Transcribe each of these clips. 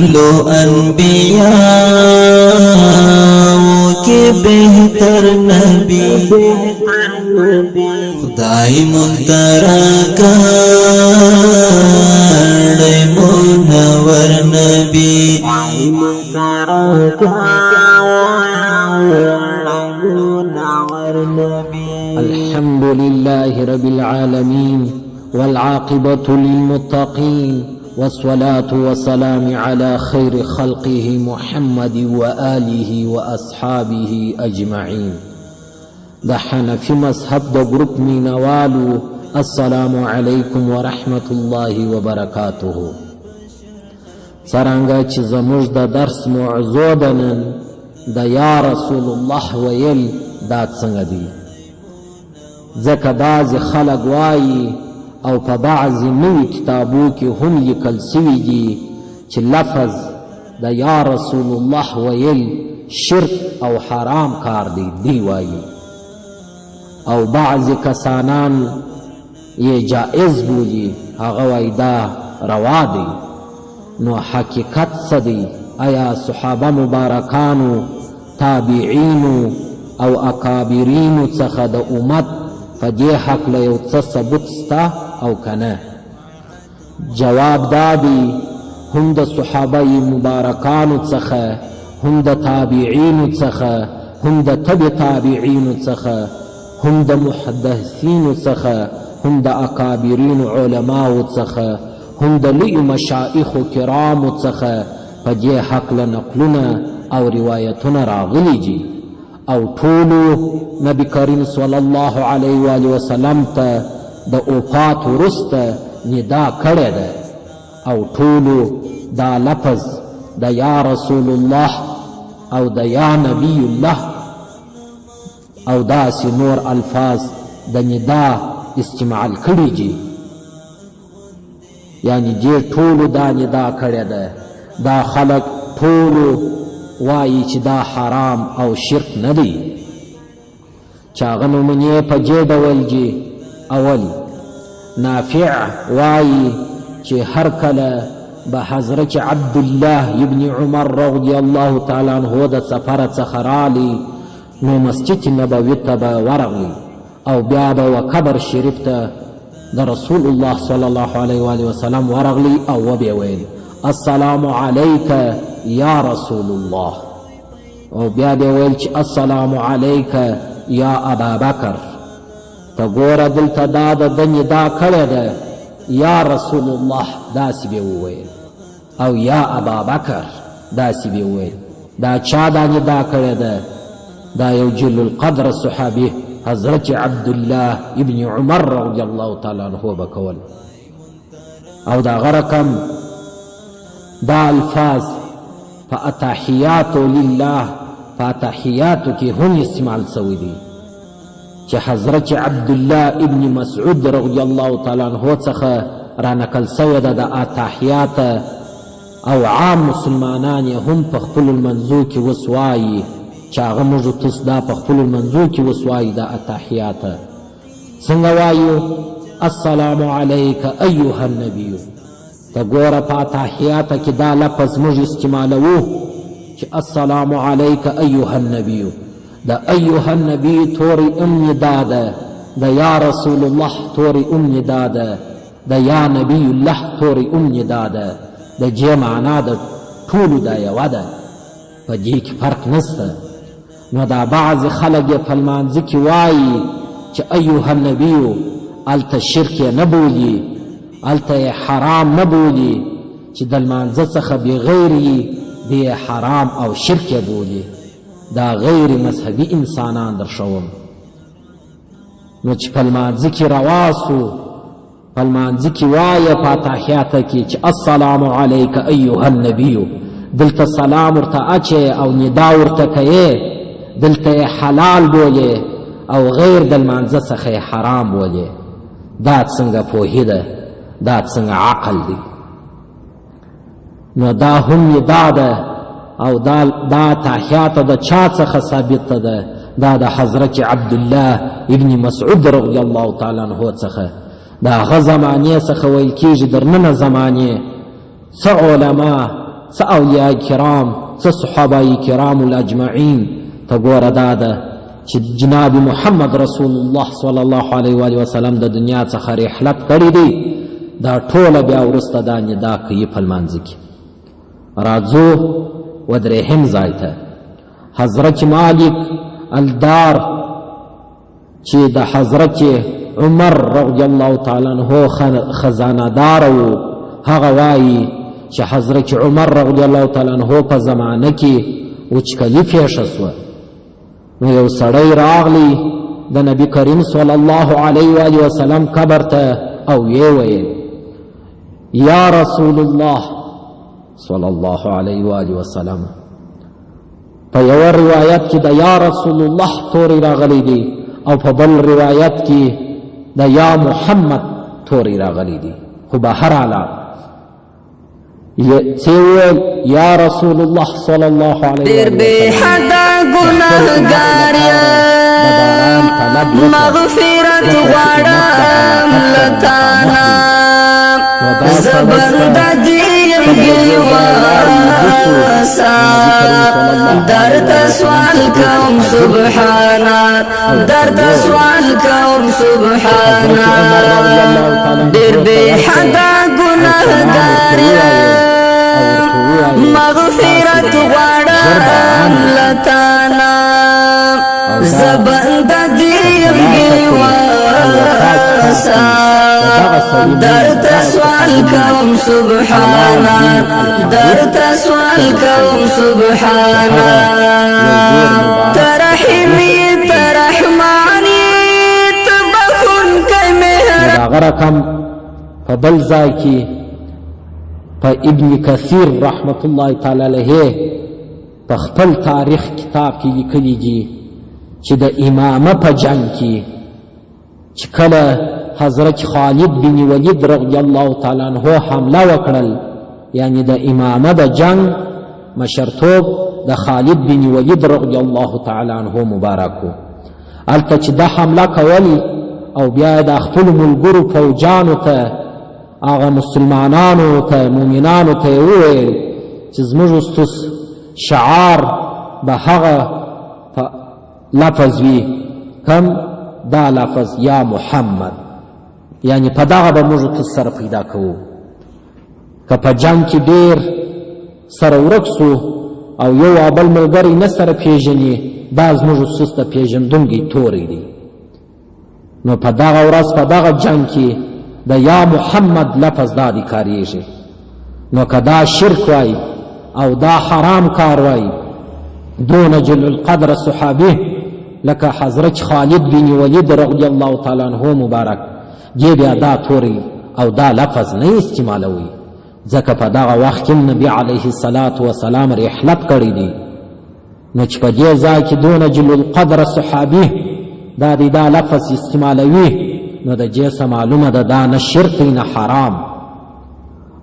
ټولو انبیاء کې بهتر نبی خدای منترا کړی منور نبی الحمد لله رب العالمين والعاقبة للمتقين والصلاة والسلام على خير خلقه محمد وآله وأصحابه أجمعين. دا حنفي مذهب دا گروپ مینوالو السلام علیکم ورحمة الله وبرکاته. څرنګه چې زموږ د درس موضوع ده نن د یا رسول الله ویل دا څنګه دي، ځکه بعضې خلک وایي او په بعضې نوي کتابو کې هم لیکل سوي دي چې لفظ د یا رسول الله ویل شرک او حرام کار دی، دی وایي، او بعضې کسانان یې جائز بولي، هغه وایي دا روا دی. نو حقیقت څه دی؟ آیا صحابه مبارکانو، تابعینو او اکابرینو څخه د امت په دې هکله یو څه ثبوت سته او که نه؟ جواب دا دی، هم د صحابه مبارکانو څخه، هم د تابعینو څخه، هم د تبع تابعینو څخه، هم د محدثینو څخه، هم د اکابرینو علماو څخه، هم د لوی مشایخو کرامو څخه په دې هکله نقلونه او روایتونه راغلي دي، او ټولو نبی کریم صلی الله علیه و آله وسلم ته د وفات وروسته ندا کړې ده، او ټولو دا لفظ د یا رسول الله او د یا نبی الله او داسې نور الفاظ د ندا استعمال کړي دي، یعنی دې ټولو دا ندا کړې ده. دا خلک ټولو وایي چې دا حرام او شرک نه دی، چې هغه نومونه په دې ډول دي. اول نافع وایي چې هر کله به حضرت عبدالله ابن عمر رضی الله تعالی عنه د سفر څخه رالی نو مسجد نبوي ته به ورغلی او بیا به و قبر شریف ته د رسول الله صلی الله علیه و آله وسلم ورغلی او وبې ویل السلام علیک یا رسول الله، او بیا دې ویل چې السلام علیک یا ابا بکر. ته ګوره دلته دا د ده ندا کړې ده، یا رسول الله داسې به وویل، او یا ابا بکر داسې به وویل. دا چا دا ندا کړې ده؟ دا یو جل القدر صحابي حضرت عبدالله ابن عمر رضی الله تعالی عنه به کول. او دا غرقم دا الفاظ فاتحیاتو لله فاتحیاتو کې هم استعمال سوی دی، چې حضرت عبدالله ابن مسعود رضی الله تعالی عنه څخه را نقل سوی ده د اتحیات، او عام مسلمانان هم په خپلو لمنځو کې اوس وایي، چې هغه موږ تاسو دا په خپلو لمنځو کې اوس وایي د اتحیات. څنګه وایو؟ السلام علیک ایها النبی. ته ګوره په اتحیاته کې دا لفظ موږ استعمالوو چې السلام علیک ایها النبی. د ایها النبی تورې ام ندا ده، د یا رسول الله تورې ام ندا ده، د یا نبی الله تورې ام ندا ده. د دې معنا د ټولو دا یوه ده، په دې کې فرق نشته. نو دا بعض خلک یې په لمانځه کې وایي چې ایها النبی، هلته شرک یې نه بولي، هلته یې حرام نه بولي، چې د لمانځه څخه بغیر یې دی حرام او شرک یې بولي. دا غیر مذهبي انسانان درښوم. نو چې په لمانځه کې روا سو، په لمانځه کې وایه په اتحیاته کې چې السلام علیک ایها النبی، دلته سلام ورته اچې او ندا ورته کوې، دلته یې حلال بولې او غیر د لمانځه څخه یې حرام بولې. دا څنګه پوهې ده؟ دا څنګه عقل دی؟ نو دا هم ندا ده، او دا تحیات د چا څخه ثابت ده؟ دا د حضرت عبدالله ابن مسعود رضی الله تعالی عنه څخه. دا هغه زمانې څخه ویل کېږي، در ننه زمانې څه علما، څه اولیاء کرام، څه صحابه کرام الاجمعین، ته ګوره دا ده چې جناب محمد رسول الله صلی الله علیه و وسلم د دنیا څخه رحلت کړی دی، دا ټوله بیا وروسته دا ندا کوي په لمانځه کې. راځو ودرېهم ځای ته حضرت مالک الدار چې د حضرت عمر رضی الله تعالی عنہ خزانه دار و، هغه وایي چې حضرت عمر رضی الله تعالی عنہ په زمانه کې وچکلي پیښه سوه. نو یو سړی راغلی د نبی کریم صلی الله علیه و وسلم قبر ته او یې ویل یا رسول الله صلی الله علیه و وسلم. په یو روایت کې د یا رسول الله تورې راغلی دی او په بل روایت کې د یا محمد تورې راغلی دی، خو بهر حاله سیویل یا رسول الله صلی الله علیه و سلم گناہگار مغفرت غواړم لتانا زبند دیم گیواسا درد سوال کوم سبحانا درد سوال کوم سبحانا دیر بے حدا گناہگار مغفرت غواړم لتانا زبند دیم گیواسا درد سوال کوم سبحانا درد سوال کوم سبحانا ترحمی ترحمانی تبخن کئی مهر. داغه رقم په بل ځای کې په ابن کثیر رحمت الله تعالی علیه په خپل تاریخ کتاب کې لیکلي دي چې د امامه په جنگ کې چې کله حضرت خالد بن ولید رضی الله تعالی عنہ حمله وکړل، یعنی د امامه د جنگ مشرتوب د خالد بن ولید رضی الله تعالی عنہ مبارکو. هلته چې د حمله کول او بیا د خپل ملګرو فوجانو ته هغه مسلمانانو ته مؤمنانو ته وویل چې زموږ ستاسو شعار به هغه لفظ وي کم دا لفظ یا محمد، یعنی په دغه به موږ تاسو سره پیدا کوو. که په جنګ کې ډېر سره ورک سو او یو بل ملګری نه سره پیژني، دا زموږ ستاسو ته پیژندونکی توری دی. نو په دغه ورځ په دغه جنګ کې د یا محمد لفظ دا دی کاریږي. نو که دا شرک وای او دا حرام کار وای، دون جل القدر صحابه لکه حضرت خالد بن ولید رضی الله تعالی عنہ مبارک دی بیا دا توری او دا لفظ نه استعمالوي، ځکه په دغه وخت کې نبی علیه الصلاة والسلام رحلت کړی دی. نو چې په دې ځای کې دون جل القدر صحابه دا دی دا لفظ استعمالوي، نو د دې څه معلومه ده دا نه شرک نه حرام.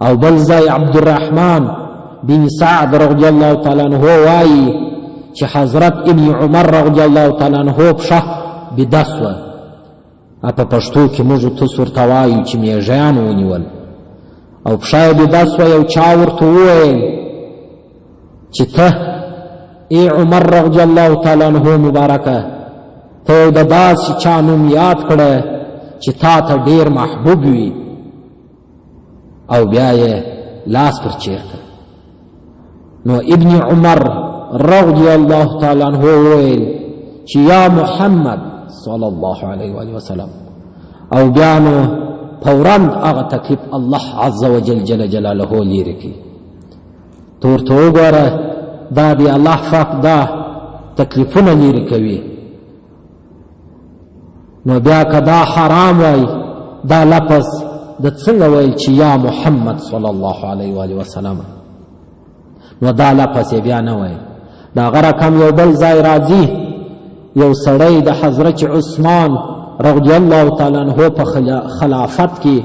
او بل ځای عبدالرحمن بن سعد رضی الله تعالی عنہ وایي چې حضرت ابن عمر رضی الله تعالی عنہ پښه بده سوه. په پښتو کې موږ تاسو ورته وایو چې میږیان ونیول او پښه یې بده سوه. یو چا ورته وویل چې ته ای عمر رضی الله تعالی عنہ مبارکه ته د داسې چا نوم یاد کړه چې تا ته ډېر محبوب وي، او بیا یې لاس پر چیرته. نو ابن عمر رضی الله تعالی عنہ وویل چې یا محمد صلی الله علیه و وسلم، او بیا نو فوراً هغه تکلیف الله عز وجل جل جلاله لرې کړي. ته ورته وګوره دا دی الله پاک دا تکلیفونه لرې کوي. نو بیا که دا حرام وای دا لفظ د څنګه ویل چې یا محمد صلی الله علیه و وسلم، نو دا لفظ بیا نه وای. دا غره کم یو بل ځای راځي یو سړی د حضرت عثمان رضی الله تعالی عنہ په خلافت کې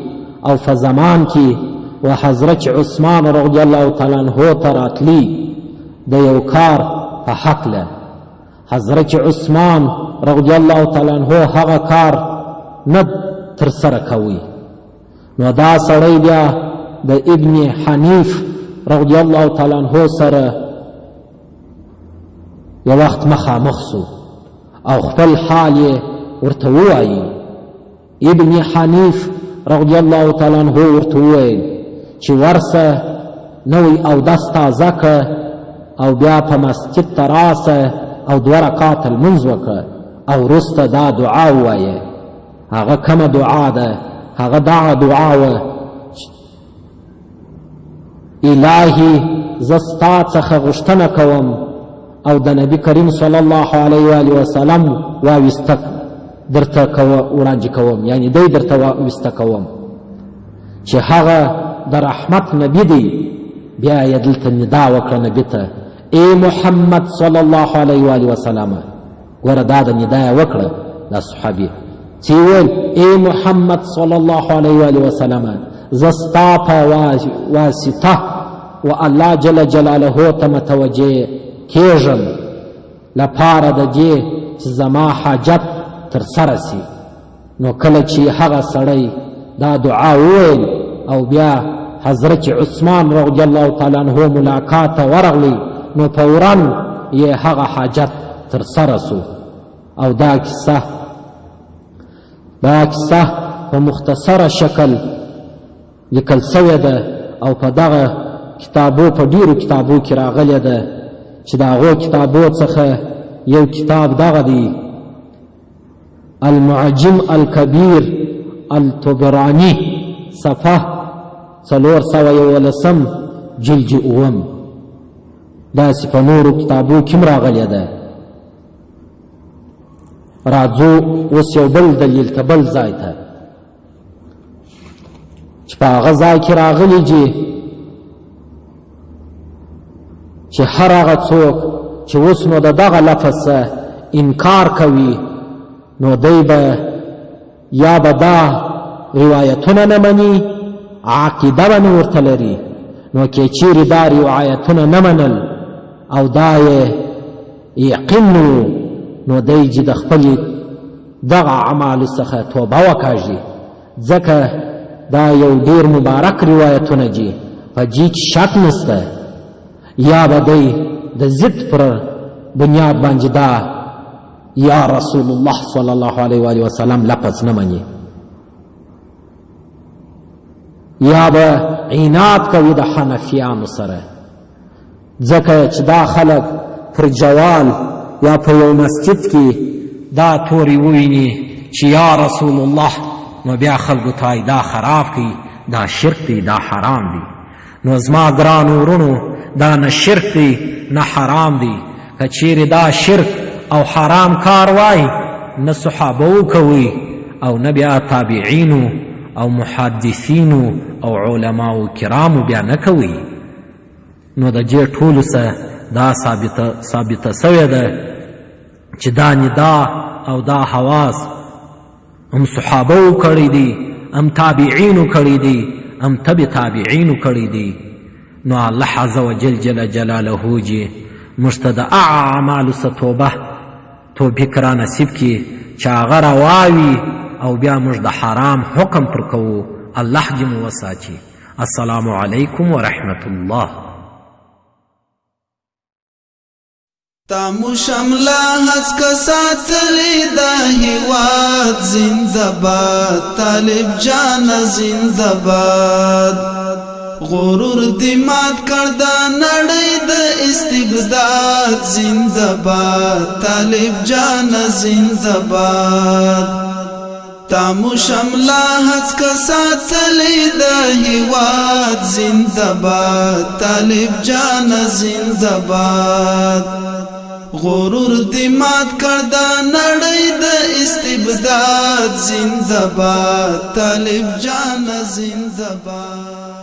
او په زمان کې و حضرت عثمان رضی الله تعالی عنہ ته راتلی د یو کار په حق له حضرت عثمان رضی الله تعالی عنہ هغه کار نه تر سره کوي. نو دا سړی بیا د ابن حنیف رضی الله تعالی عنہ سره یو وخت مخامخ سو او خپل حال یې ورته ووایي. ابن حنیف رضی الله تعالی عنہ ورته وویل چې ورسه نوی اودس تازه که او بیا په مسجد ته راسه او 2 رکعات لمونځ وکړه او وروسته دا دعا ووایه. هغه کومه دعا ده؟ هغه دغه دعا وه: الهي زه ستا څخه غوښتنه کوم او د نبي کریم صلی الله علیه و آله وسلم واویسته درته وړاندې کوم، یعنی دی درته واویسته کوم چې هغه د رحمت نبی دی. بیا یې دلته ندا وکړه نبي ته: ای محمد صلی الله علیه و آله وسلم. ګوره دا د ندا یې وکړه دا صحابي چې ویل: ای محمد صلی الله علیه و آله وسلم، زه ستا په واسطه و الله جل جلاله ته متوجه کېږم لپاره د دې چې زما حاجت ترسره سي. نو کله چې هغه سړی دا دعا وویل او بیا حضرت عثمان رضی الله تعالی عنہ ملاقات ته ورغلی، نو فوراً یې هغه حاجت ترسره سو. او دا کیسه په مختصره شکل لیکل سوې ده او په دغه کتابو په ډیرو کتابو کې راغلې ده چې د هغو کتابو څخه یو کتاب دغه دی: المعجم الکبیر الطبراني، صفحه 411 جلد 9. داسې په نورو کتابو کې هم راغلې ده. راځو اوس یو بل دلیل ته بل ځای ته چې په هغه ځای کې راغلي دي چې هر هغه څوک چې اوس نو د دغه لفظ انکار کوي نو دی به یا به دا روایتونه نه مني، عقیده به نه ورته لري. نو که چیرې دا روایتونه نه منل او دا یې یقین نو دی چې د خپلې دغه اعمالو څخه توبه وکاږي، ځکه دا یو ډیر مبارک روایتونه دي، په دې کې شک نشته. یا به دی د ضد پر بنیاد باندې دا یا رسول الله صلی الله علیه و آله وسلم لفظ نه مني، یا به عناد کوي د حنفیانو سره، ځکه چې دا خلک پر جوال یا په یو مسجد کې دا تورې وویني چې یا رسول الله، نو بیا خلکو ته دا خراب کوي، دا شرک دی، دا حرام دی. نو زما ګرانو ورونو، دا نه شرک دی نه حرام دی. که چیرې دا شرک او حرام کار وای، نه صحابه کوي او نه بیا تابعینو او محدثینو او علماو کرامو بیا نه کوي. نو د دې ټولو څه دا ثابته سوې ده چې دا ندا او دا حواس هم صحابه کړی دي، هم تابعینو کړی دي، هم تبع تابعینو کړی دي. نو الله عز وجل جل جلاله جي موږ ته د اعمالو څخه توفیق را نصیب کړي چې هغه راواوي او بیا موږ د حرام حکم پر کوو. الله دې مو وساتي. السلام علیکم ورحمة الله. تامو شملا هسکا ساتلی دا هیواد زندباد، طالب جان زندباد. غرور دیمات کردا نړۍ د استبداد زندباد، طالب جان زندباد. تامو شملا هسکا ساتلی دا هیواد زندباد، طالب جان زندباد. غرور دیمات کردا نړۍ د استبداد زندباد، طالب جان زندباد.